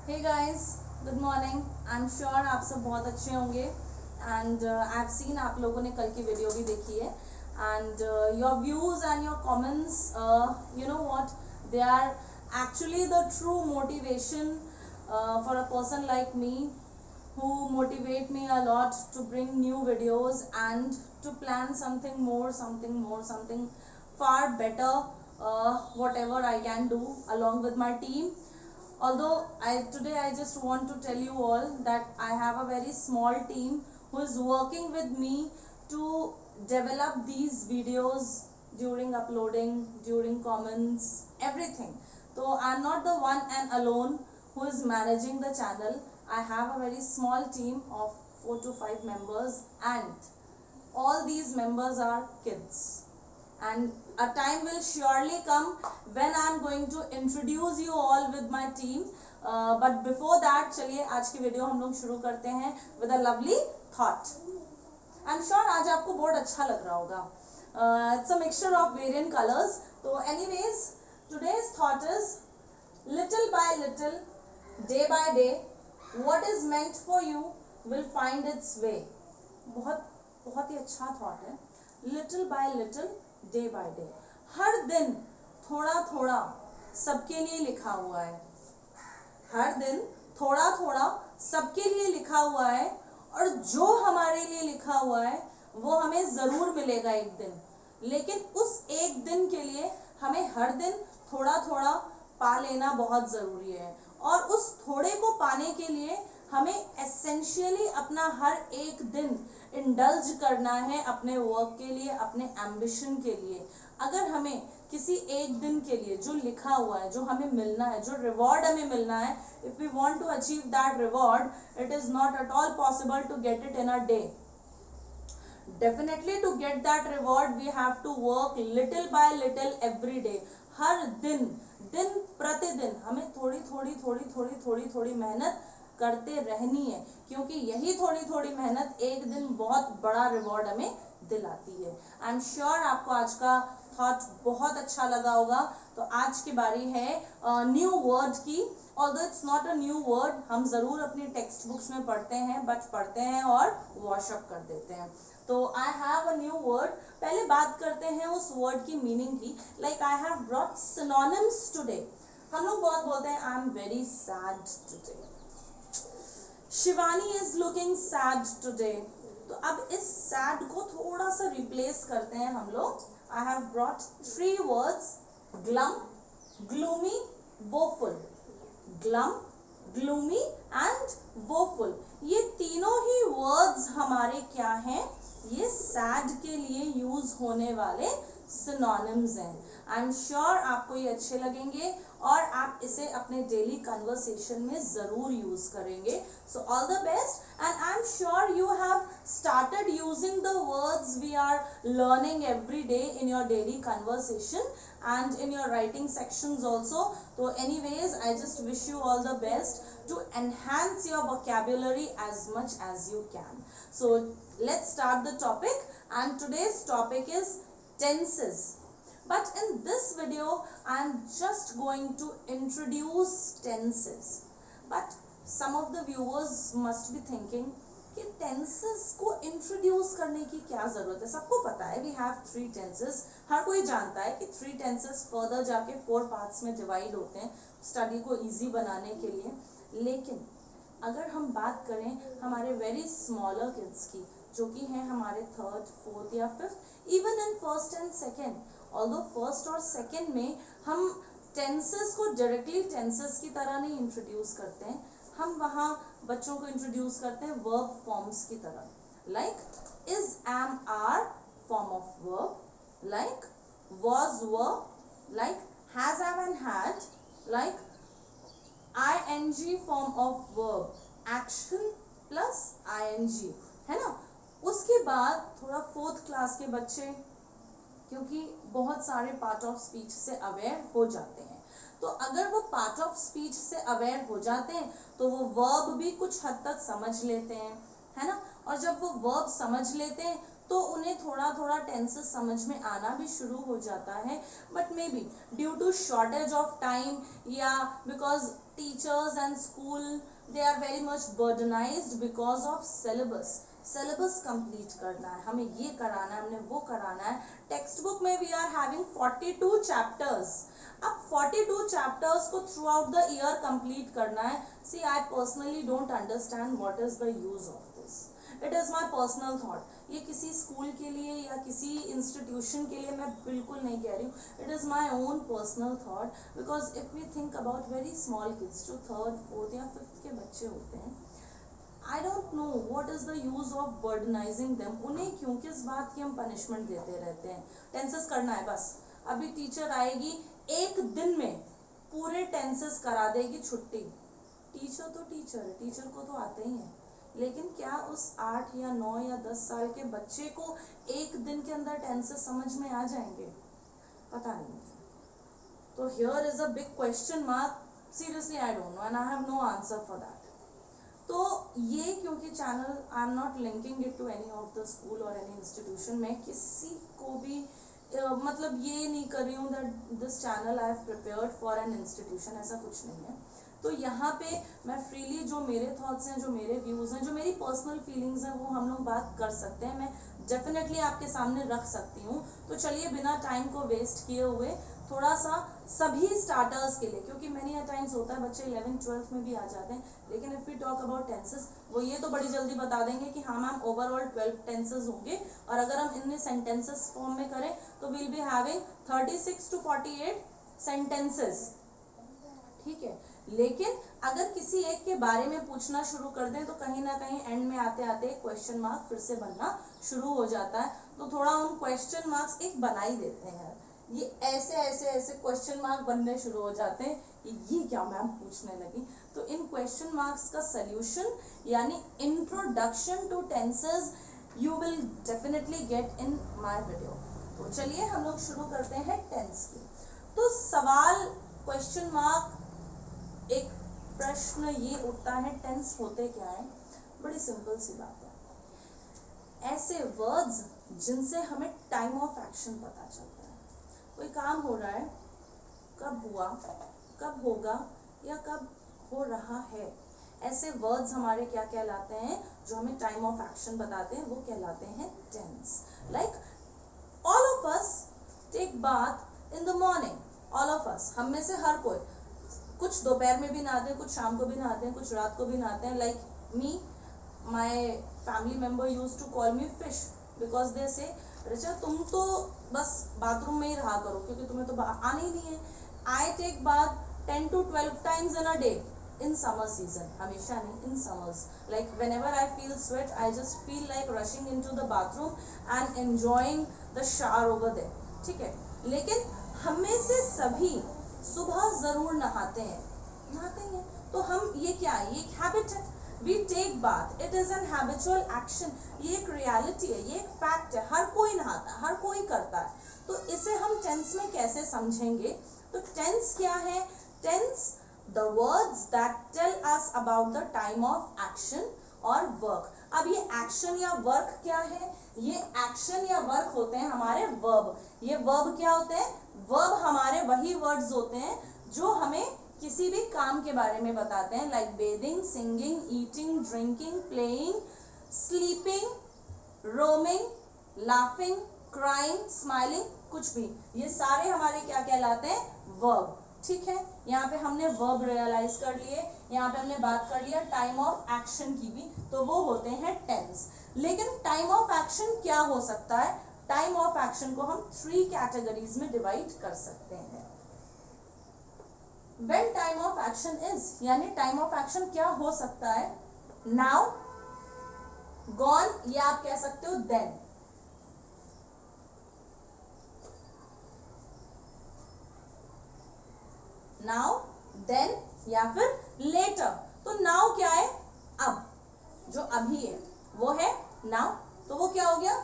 Hey guys, good morning. I am sure आप सब बहुत अच्छे होंगे एंड आई हैव सीन आप लोगों ने कल की वीडियो भी देखी है and your views and your comments, you know what, they are actually the true motivation for a person like me who motivate me a lot to bring new videos and to plan something far better, whatever I can do along with my team. Although today I just want to tell you all that I have a very small team who is working with me to develop these videos during uploading, during comments, everything. So I'm not the one and alone who is managing the channel. I have a very small team of 4 to 5 members, and all these members are kids. And a time will surely come when I am going to introduce you all with my team. But before that, चलिए आज की video हम लोग शुरू करते हैं with a lovely thought. I'm sure आज आपको बहुत अच्छा लग रहा होगा. It's a mixture of variant colors. So anyways, today's thought is little by little, day by day, what is meant for you will find its way. बहुत बहुत ही अच्छा थॉट है. Little by little, day by day, हर दिन थोड़ा थोड़ा सबके लिए लिखा हुआ है. हर दिन थोड़ा थोड़ा सबके लिए लिखा हुआ है, और जो हमारे लिए लिखा हुआ है वो हमें जरूर मिलेगा एक दिन. लेकिन उस एक दिन के लिए हमें हर दिन थोड़ा थोड़ा पा लेना बहुत जरूरी है. और उस थोड़े को पाने के लिए हमें एसेंशियली अपना हर एक दिन इंडल्ज करना है अपने वर्क के लिए, अपने एम्बिशन के लिए. अगर हमें किसी एक दिन के लिए जो लिखा हुआ है, जो हमें मिलना है, जो रिवॉर्ड हमें मिलना है, if we want to achieve that reward, it is not at all possible to get it in a day. Definitely to get that reward we have to work little by little every day. हर दिन, दिन प्रतिदिन हमें थोड़ी थोड़ी थोड़ी थोड़ी थोड़ी थोड़ी मेहनत करते रहनी है, क्योंकि यही थोड़ी थोड़ी मेहनत एक दिन बहुत बड़ा रिवॉर्ड हमें दिलाती है. आई एम श्योर आपको आज का थॉट बहुत अच्छा लगा होगा. तो आज की बारी है न्यू वर्ड की. Although it's not a new word, हम जरूर अपनी टेक्स्ट बुक्स में पढ़ते हैं, बट पढ़ते हैं और वॉशअप कर देते हैं. तो I have a new word. पहले बात करते हैं उस वर्ड की मीनिंग की. Like I have brought synonyms today. हम लोग बहुत बोलते हैं I am very sad today, Shivani is looking sad today. तो अब इस सैड को थोड़ा सा रिप्लेस करते हैं हम लोग. I have brought 3 words: glum, gloomy, woeful. Glum, gloomy and woeful. ये तीनों ही वर्ड्स हमारे क्या हैं? ये सैड के लिए यूज होने वाले सिनोनिम्स हैं. आई एम श्योर आपको ये अच्छे लगेंगे और आप इसे अपने डेली कन्वर्सेशन में जरूर यूज करेंगे. So all the best, and I am sure you have started using the words we are learning every day in your daily conversation and in your writing sections also. So anyways, I just wish you all the best to enhance your vocabulary as much as you can. So let's start the topic, and today's topic is tenses. But in this video I am just going to introduce tenses. But some of the viewers must be thinking कि tenses को introduce करने की क्या जरूरत है. सबको पता है वी हैव 3 टेंसेस. हर कोई जानता है कि 3 टेंसेस फर्दर जाके 4 पार्ट्स में डिवाइड होते हैं स्टडी को इजी बनाने के लिए. लेकिन अगर हम बात करें हमारे वेरी स्मॉलर किड्स की, जो कि हैं हमारे 3rd, 4th या 5th, even in 1st and 2nd, although 1st और 2nd में हम टेंसेस को डायरेक्टली टेंसेस की तरह नहीं इंट्रोड्यूस करते हैं. हम वहाँ बच्चों को इंट्रोड्यूस करते हैं वर्ब फॉर्म्स की तरह. Like is, am, are form of verb, like was, were, like has, have and had, like ing form of verb, action plus ing, है ना. उसके बाद थोड़ा 4th क्लास के बच्चे, क्योंकि बहुत सारे पार्ट ऑफ स्पीच से अवेयर हो जाते हैं, तो अगर वो पार्ट ऑफ स्पीच से अवेयर हो जाते हैं तो वो वर्ब भी कुछ हद तक समझ लेते हैं, है ना. और जब वो वर्ब समझ लेते हैं तो उन्हें थोड़ा थोड़ा टेंसेस समझ में आना भी शुरू हो जाता है. But maybe due to shortage of time या because teachers and school they are very much burdenised because of syllabus complete करना है, हमें ये कराना है, हमने वो कराना है. टेक्स्ट बुक में वी आर हैविंग 42 चैप्टर्स. अब 42 चैप्टर्स को throughout the year complete करना है. See I personally don't understand what is the use of this. It is my personal thought. ये किसी स्कूल के लिए या किसी इंस्टीट्यूशन के लिए मैं बिल्कुल नहीं कह रही हूँ. It is my own personal thought. Because if we think about very small kids जो 3rd 4th या 5th के बच्चे होते हैं, I don't know what is the use of burdenising them. उन्हें क्यों किस बात की हम पनिशमेंट देते रहते हैं. टेंसेस करना है बस. अभी टीचर आएगी, एक दिन में पूरे टेंसेस करा देगी, छुट्टी. टीचर तो टीचर है, टीचर को तो आते ही है. लेकिन क्या उस 8 या 9 या 10 साल के बच्चे को एक दिन के अंदर टेंसेस समझ में आ जाएंगे? पता नहीं मुझे. तो here is a big question mark. Seriously I don't know and I have no answer for that. तो ये क्योंकि channel I am not linking it to any of the school और एनी इंस्टीट्यूशन, मैं किसी को भी मतलब ये नहीं कर रही हूँ that this channel I have prepared for an institution, ऐसा कुछ नहीं है. तो यहाँ पे मैं फ्रीली जो मेरे थॉट्स हैं, जो मेरे व्यूज़ हैं, जो मेरी पर्सनल फीलिंग्स हैं, वो हम लोग बात कर सकते हैं. मैं डेफिनेटली आपके सामने रख सकती हूँ. तो चलिए बिना टाइम को वेस्ट किए हुए थोड़ा सा सभी स्टार्टर्स के लिए, क्योंकि मैनी टाइम्स होता है बच्चे 11th 12th में भी आ जाते हैं, लेकिन if we talk about tenses, वो ये तो बड़ी जल्दी बता देंगे कि हाँ मैम ओवरऑल 12 टेंसेस होंगे, और अगर हम इन्हें सेंटेंसेस फॉर्म में करें तो will be having 36 to 48 sentences. ठीक है. लेकिन अगर किसी एक के बारे में पूछना शुरू कर दें तो कहीं ना कहीं एंड में आते आते क्वेश्चन मार्क फिर से बनना शुरू हो जाता है. तो थोड़ा हम क्वेश्चन मार्क्स एक बना ही देते हैं. ये ऐसे ऐसे ऐसे क्वेश्चन मार्क बनने शुरू हो जाते हैं कि ये क्या मैम पूछने लगी. तो इन क्वेश्चन मार्क्स का सल्यूशन यानी introduction to tenses you will definitely get in my video. तो चलिए हम लोग शुरू करते हैं टेंस की. तो सवाल क्वेश्चन मार्क, एक प्रश्न ये उठता है, टेंस होते क्या है? बड़ी सिंपल सी बात है. ऐसे वर्ड्स जिनसे हमें टाइम ऑफ एक्शन पता चलता है. कोई काम हो रहा है, कब हुआ, कब होगा या कब हो रहा है, ऐसे वर्ड्स हमारे क्या कहलाते हैं? जो हमें टाइम ऑफ एक्शन बताते हैं वो कहलाते हैं tense. Like all of us take bath in the morning. All of us, हम में से हर कोई, कुछ दोपहर में भी नहाते हैं, कुछ शाम को भी नहाते हैं, कुछ रात को भी नहाते हैं. Like me, my family member use to call me fish because they say Richa तुम तो बस बाथरूम में ही रहा करो क्योंकि तुम्हें तो आना ही नहीं है. I take bath 10 to 12 times in a day in summer season. हमेशा नहीं, in summers. Like whenever I feel sweat, I just feel like rushing into the bathroom and enjoying the shower over there. ठीक है. लेकिन हम में से सभी सुबह जरूर नहाते हैं, नहाते हैं. तो हम ये क्या है? ये एक हैबिट है. We take bath, it is an habitual action. ये एक रियलिटी है, ये एक फैक्ट है. हर कोई नहाता है, हर कोई करता है. तो इसे हम टेंस में कैसे समझेंगे? तो टेंस क्या है? Tense the words that tell us about the time of action और वर्क. अब ये एक्शन या वर्क क्या है? ये एक्शन या वर्क होते हैं हमारे वर्ब. ये वर्ब क्या होते हैं? वर्ब हमारे वही वर्ड्स होते हैं जो हमें किसी भी काम के बारे में बताते हैं. Like bathing, singing, eating, drinking, playing, sleeping, roaming, laughing, crying, smiling, कुछ भी. ये सारे हमारे क्या कहलाते हैं? वर्ब. ठीक है. यहाँ पे हमने वर्ब रियलाइज कर लिए, यहाँ पे हमने बात कर लिया टाइम ऑफ एक्शन की भी, तो वो होते हैं टेंस. लेकिन टाइम ऑफ एक्शन क्या हो सकता है? टाइम ऑफ एक्शन को हम 3 कैटेगरीज में डिवाइड कर सकते हैं. When time of action is, यानी टाइम ऑफ एक्शन क्या हो सकता है? Now, gone, या आप कह सकते हो then. Now, then या फिर later. तो now क्या है? अब, जो अभी है वो है now. तो वो क्या हो गया?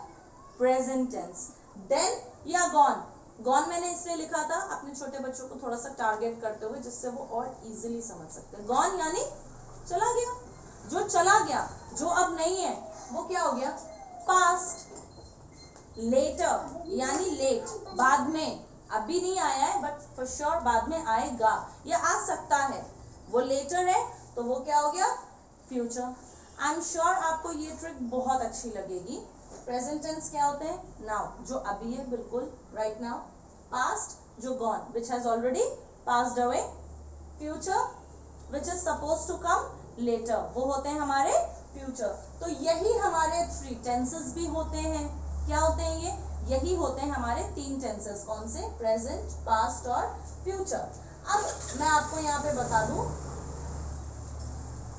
Present tense. Then या gone. गॉन मैंने इसलिए लिखा था अपने छोटे बच्चों को थोड़ा सा टारगेट करते हुए, जिससे वो और इजीली समझ सकते हैं. गॉन यानी चला गया. जो चला गया, जो अब नहीं है, वो क्या हो गया? पास्ट. लेटर यानी लेट, बाद में, अभी नहीं आया है बट फॉर श्योर बाद में आएगा या आ सकता है, वो लेटर है तो वो क्या हो गया, फ्यूचर। आई एम श्योर आपको ये ट्रिक बहुत अच्छी लगेगी। प्रेजेंट टेंस क्या होते हैं, नाउ जो अभी है बिल्कुल राइट नाउ, पास्ट जो gone which has already passed away, future which is suppose to come later, वो होते हैं हमारे फ्यूचर। तो यही हमारे 3 टेंसेस भी होते हैं। क्या होते हैं ये, यही होते हैं हमारे 3 टेंसेस। कौन से, प्रेजेंट, पास्ट और फ्यूचर। अब मैं आपको यहाँ पे बता दूं,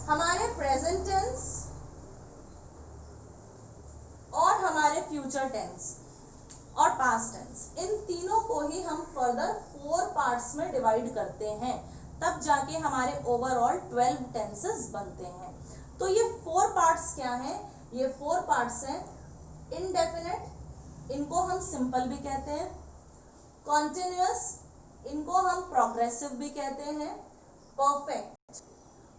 हमारे प्रेजेंट टेंस और हमारे फ्यूचर टेंस और पास्ट टेंस, इन तीनों को ही हम फर्दर 4 पार्ट्स में डिवाइड करते हैं, तब जाके हमारे ओवरऑल 12 टेंसेस बनते हैं। तो ये 4 पार्ट्स क्या हैं, ये 4 पार्ट्स हैं, इनडेफिनेट, इनको हम सिंपल भी कहते हैं, कॉन्टिन्यूअस, इनको हम प्रोग्रेसिव भी कहते हैं, परफेक्ट,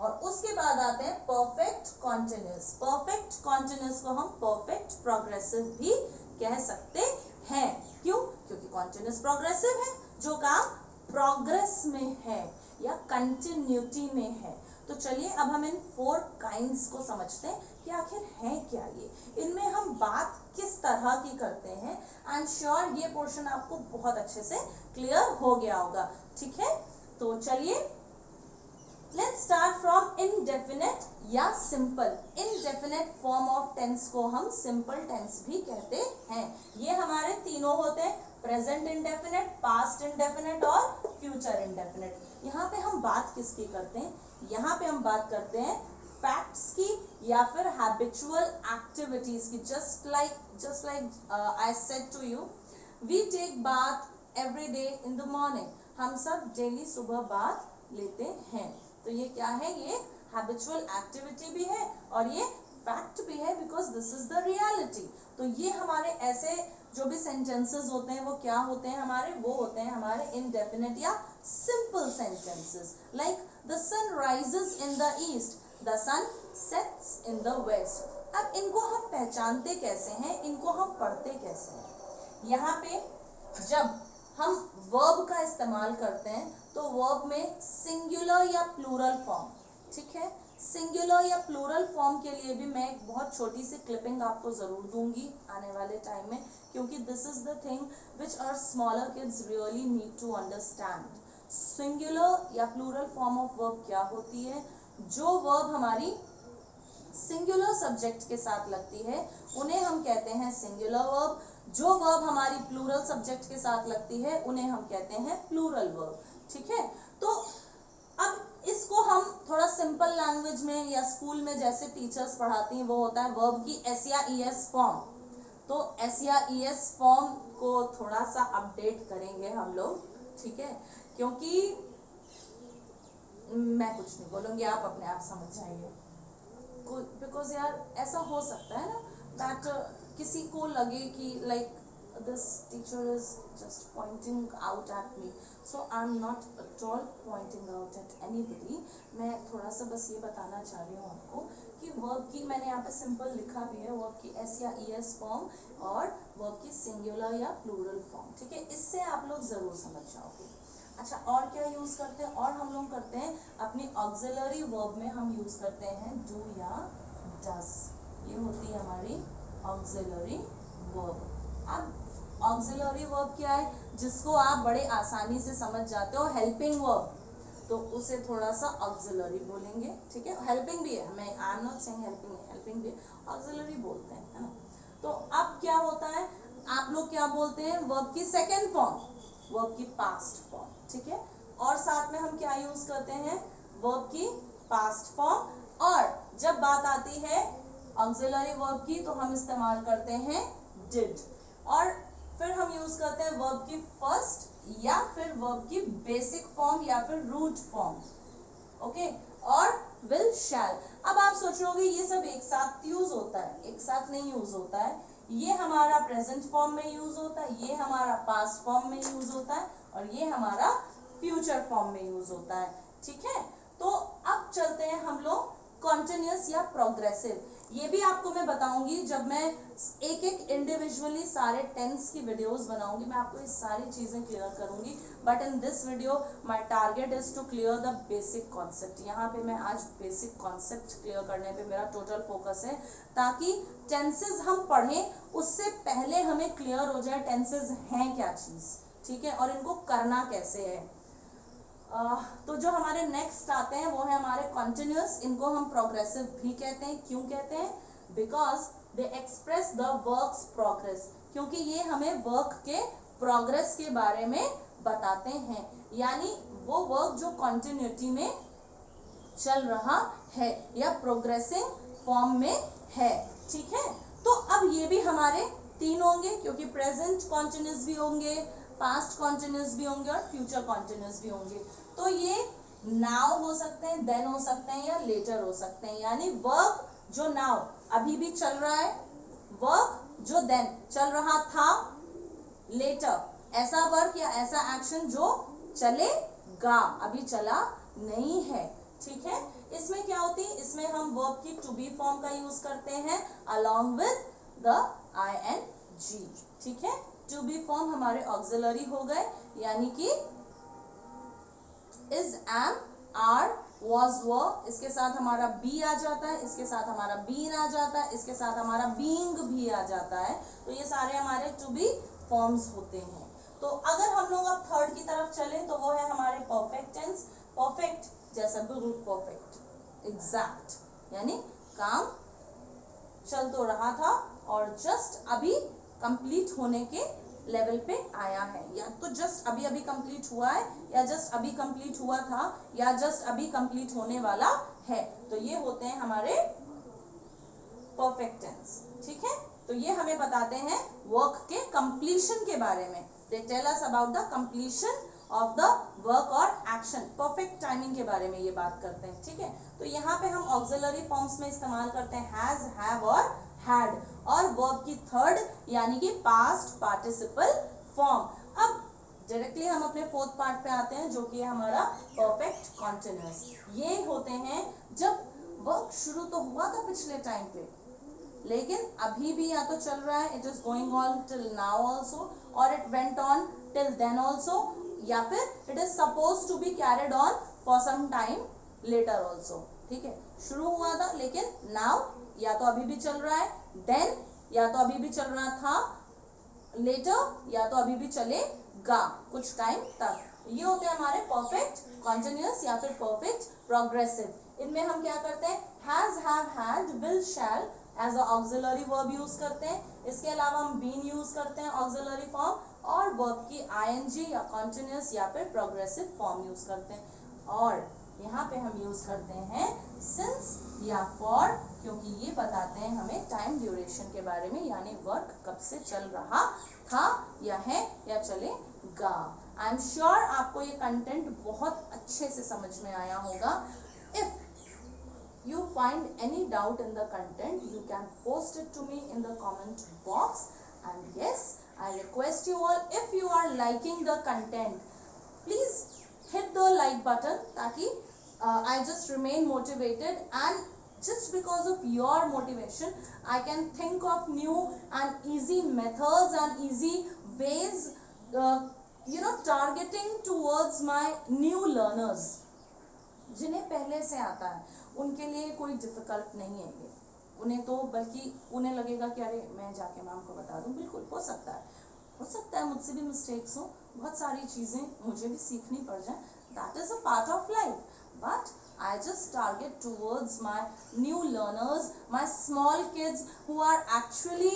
और उसके बाद आते हैं परफेक्ट कॉन्टिन्यूअस। परफेक्ट कॉन्टिन्यूअस को हम परफेक्ट प्रोग्रेसिव भी कह सकते हैं। क्यों, क्योंकि कॉन्टिन्यूअस प्रोग्रेसिव है, जो काम प्रोग्रेस में है या कंटिन्यूटी में है। तो चलिए अब हम इन 4 काइंड्स को समझते हैं कि आखिर है क्या ये, इनमें हम बात किस तरह की करते हैं। आई एम श्योर ये पोर्शन आपको बहुत अच्छे से क्लियर हो गया होगा, ठीक है। तो चलिए लेट्स स्टार्ट फ्रॉम इनडेफिनेट या simple. Indefinite form of tense को हम सिंपल टेंस भी कहते हैं। ये हमारे तीनों होते हैं, प्रेजेंट इंडेफिनेट, पास्ट इंडेफिनेट और फ्यूचर इंडेफिनेट। यहाँ पे हम बात किसकी करते हैं, यहाँ पे हम बात करते हैं फैक्ट्स की या फिर हैबिचुअल एक्टिविटीज की। Just like I said to you, we take bath every day in the morning. हम सब डेली सुबह बाथ लेते हैं। तो ये क्या है, ये हैबिचुअल एक्टिविटी भी है और ये फैक्ट भी है, because this is the reality. तो ये हमारे ऐसे जो भी सेंटेंसेस होते हैं वो क्या होते हैं हमारे, वो होते हैं हमारे इनडेफिनेट या simple sentences. Like the sun rises in the east, the sun sets in the west. अब इनको हम पहचानते कैसे हैं, इनको हम पढ़ते कैसे हैं। यहाँ पे जब हम वर्ब का इस्तेमाल करते हैं तो वर्ब में सिंगुलर या प्लूरल फॉर्म, ठीक है, सिंगुलर या प्लूरल फॉर्म के लिए भी मैं एक बहुत छोटी सी क्लिपिंग आपको जरूर दूंगी आने वाले टाइम में, क्योंकि this is the thing which our smaller kids really need to understand. Singular या प्लूरल फॉर्म ऑफ वर्ब क्या होती है, जो वर्ब हमारी सिंगुलर सब्जेक्ट के साथ लगती है उन्हें हम कहते हैं सिंगुलर वर्ब। जो वर्ब हमारी प्लूरल सब्जेक्ट के साथ लगती है उन्हें हम कहते हैं प्लूरल वर्ब, ठीक है। तो अब इसको हम थोड़ा सिंपल लैंग्वेज में या स्कूल में जैसे टीचर्स पढ़ाती हैं वो होता है वर्ब की एस या ईएस फॉर्म। तो एस या ईएस फॉर्म को थोड़ा सा अपडेट करेंगे हम लोग, ठीक है, क्योंकि मैं कुछ नहीं बोलूंगी, आप अपने आप समझ जाइए। बिकॉज यार ऐसा हो सकता है ना दैट किसी को लगे कि like this teacher is just pointing out at me, so I am not at all pointing out at anybody. मैं थोड़ा सा बस ये बताना चाह रही हूँ आपको कि वर्ब की मैंने यहाँ पे सिंपल लिखा भी है, वर्ब की एस या ईएस फॉर्म और वर्ब की सिंगुलर या प्लूरल फॉर्म, ठीक है, इससे आप लोग जरूर समझ जाओगे। अच्छा, और क्या यूज करते हैं, और हम लोग करते हैं अपनी ऑक्सिलरी वर्ब में हम यूज करते हैं डू या डस। ये होती है हमारी ऑक्सिलरी वर्ब। अब ऑक्सिलरी वर्ब क्या है, जिसको आप बड़े आसानी से समझ जाते हो, हेल्पिंग वर्ब, तो उसे थोड़ा सा ऑक्सिलरी बोलेंगे, ठीक है। हेल्पिंग भी है, मैं आई am not saying helping, helping भी ऑक्सिलरी बोलते हैं, है ना। तो अब क्या होता है, आप लोग क्या बोलते हैं, वर्ब की सेकेंड फॉर्म, वर्ब की पास्ट फॉर्म, ठीक है, और साथ में हम क्या यूज करते हैं, वर्ब की पास्ट फॉर्म। और जब बात आती है ऑक्सिलरी वर्ब की तो हम इस्तेमाल करते हैं डिड, और फिर हम यूज करते हैं वर्ब की फर्स्ट या फिर वर्ब की बेसिक फॉर्म या फिर रूट फॉर्म, ओके, और विल शैल। अब आप सोच रहे ये सब एक साथ यूज होता है, एक साथ नहीं यूज होता है। ये हमारा प्रेजेंट फॉर्म में यूज होता है, ये हमारा पास्ट फॉर्म में यूज होता है और ये हमारा फ्यूचर फॉर्म में यूज होता है, ठीक है। तो अब चलते हैं हम लोग कॉन्टिन्यूअस या प्रोग्रेसिव। ये भी आपको मैं बताऊंगी जब मैं एक एक इंडिविजुअली सारे टेंस की वीडियोस बनाऊंगी, मैं आपको ये सारी चीजें क्लियर करूंगी। But in this video my target is to clear the basic concept. यहाँ पे मैं आज बेसिक कॉन्सेप्ट क्लियर करने पे मेरा टोटल फोकस है, ताकि टेंसेज हम पढ़ें उससे पहले हमें क्लियर हो जाए टेंसेज हैं क्या चीज, ठीक है, और इनको करना कैसे है। तो जो हमारे नेक्स्ट आते हैं वो है हमारे कॉन्टिन्यूस। इनको हम प्रोग्रेसिव भी कहते हैं। क्यों कहते हैं? Because they express the works progress, क्योंकि ये हमें वर्क के प्रोग्रेस के बारे में बताते हैं, यानी वो वर्क जो कॉन्टिन्यूटी में चल रहा है या प्रोग्रेसिंग फॉर्म में है, ठीक है। तो अब ये भी हमारे 3 होंगे, क्योंकि प्रेजेंट कॉन्टिन्यूस भी होंगे, पास्ट कॉन्टिन्यूस भी होंगे और फ्यूचर कॉन्टिन्यूस भी होंगे। तो ये नाउ हो सकते हैं, देन हो सकते हैं या लेटर हो सकते हैं, यानी वर्क जो नाउ अभी भी चल रहा है, वर्क जो देन चल रहा था, लेटर ऐसा वर्क या ऐसा एक्शन जो चलेगा, अभी चला नहीं है, ठीक है। इसमें क्या होती है, इसमें हम वर्ब की टू बी फॉर्म का यूज करते हैं अलोंग विद द ing, ठीक है। टू बी फॉर्म हमारे ऑक्सिलरी हो गए, यानी कि is, am, are, was, were, इसके साथ हमारा बी आ जाता है, इसके साथ हमारा बीन आ जाता है, इसके साथ हमारा बीइंग भी आ जाता है। तो ये सारे हमारे टू बी फॉर्म्स होते हैं। तो अगर हम लोग अब थर्ड की तरफ चलें तो वो है हमारे परफेक्ट टेंस। परफेक्ट जैसा बिल्कुल परफेक्ट, एग्जैक्ट, यानी काम चल तो रहा था और जस्ट अभी कंप्लीट होने के लेवल पे आया है, या तो जस्ट अभी अभी कंप्लीट हुआ है, या जस्ट अभी कंप्लीट हुआ था, या जस्ट अभी कंप्लीट होने वाला है। तो ये होते हैं हमारे परफेक्ट टेंस, ठीक है। तो ये हमें बताते हैं वर्क के कंप्लीशन के बारे में। They tell us about the completion of the work और एक्शन। परफेक्ट टाइमिंग के बारे में ये बात करते हैं, ठीक है। तो यहाँ पे हम ऑक्सिलरी फॉर्म्स में इस्तेमाल करते हैं हैज, हैव और हैड, और वर्ब की थर्ड यानी कि पास्ट पार्टिसिपल फॉर्म। अब डायरेक्टली हम अपने फोर्थ पार्ट पे आते हैं, जो कि है हमारा परफेक्ट कॉन्टिन्यूअस। ये होते हैं जब वर्क शुरू तो हुआ था पिछले टाइम पे, लेकिन अभी भी या तो चल रहा है, it is going on till now also, और it went on till then also, या फिर it is suppose to be carried on for some time later also, ठीक है। शुरू हुआ था लेकिन नाउ या तो अभी भी चल रहा है, देन या तो अभी भी चल रहा था, लेटर या तो अभी भी चलेगा कुछ टाइम तक। ये होते हैं हमारे परफेक्ट कॉन्टिन्यूअस या फिर परफेक्ट प्रोग्रेसिव। इनमें हम क्या करते हैं, has, have, had, will, shall as a auxiliary verb use करते हैं। इसके अलावा हम बीन यूज करते हैं ऑक्सिलरी फॉर्म, और वर्ब की ing या कॉन्टिन्यूअस या फिर प्रोग्रेसिव फॉर्म यूज करते हैं। और यहाँ पे हम यूज करते हैं सिंस या फॉर, क्योंकि ये बताते हैं हमें टाइम ड्यूरेशन के बारे में, यानी वर्क कब से चल रहा था या है या चलेगा। आई एम श्योर आपको ये कंटेंट बहुत अच्छे से समझ में आया होगा। If you find any doubt in the content, you can post it to me in the comment box. And yes, I request you all, if you are liking the content, please hit the like button, ताकि I just remain motivated, and just because of your motivation I can think of new and easy methods and easy ways, targeting towards my new learners, जिन्हें पहले से आता है उनके लिए कोई difficult नहीं है ये। उन्हें तो बल्कि उन्हें लगेगा कि अरे मैं जाके मैम को बता दूं। बिल्कुल हो सकता है मुझसे भी मिस्टेक्स हो, बहुत सारी चीज़ें मुझे भी सीखनी पड़ जाए, that is a part of life. But I just target towards my new learners, my small kids who are actually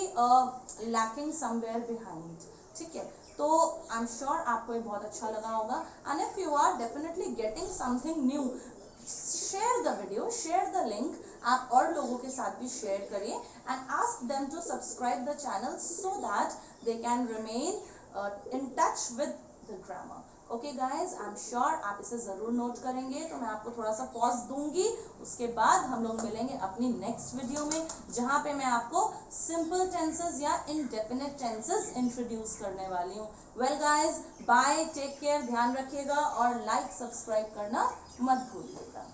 lacking somewhere behind, ठीक है। तो आई एम श्योर आपको ये बहुत अच्छा लगा होगा, and if you are definitely getting something new, share the video, share the link, आप और लोगों के साथ भी शेयर करिए, and ask them to subscribe the channel so that they can remain in touch with the grammar. Okay guys, I am sure आप इसे ज़रूर नोट करेंगे। तो मैं आपको थोड़ा सा पॉज दूंगी, उसके बाद हम लोग मिलेंगे अपनी नेक्स्ट वीडियो में, जहाँ पे मैं आपको सिंपल टेंसेस या इनडेफिनिट टेंसेस इंट्रोड्यूस करने वाली हूँ। Well guys, bye, take care, ध्यान रखिएगा और लाइक सब्सक्राइब करना मत भूलिएगा।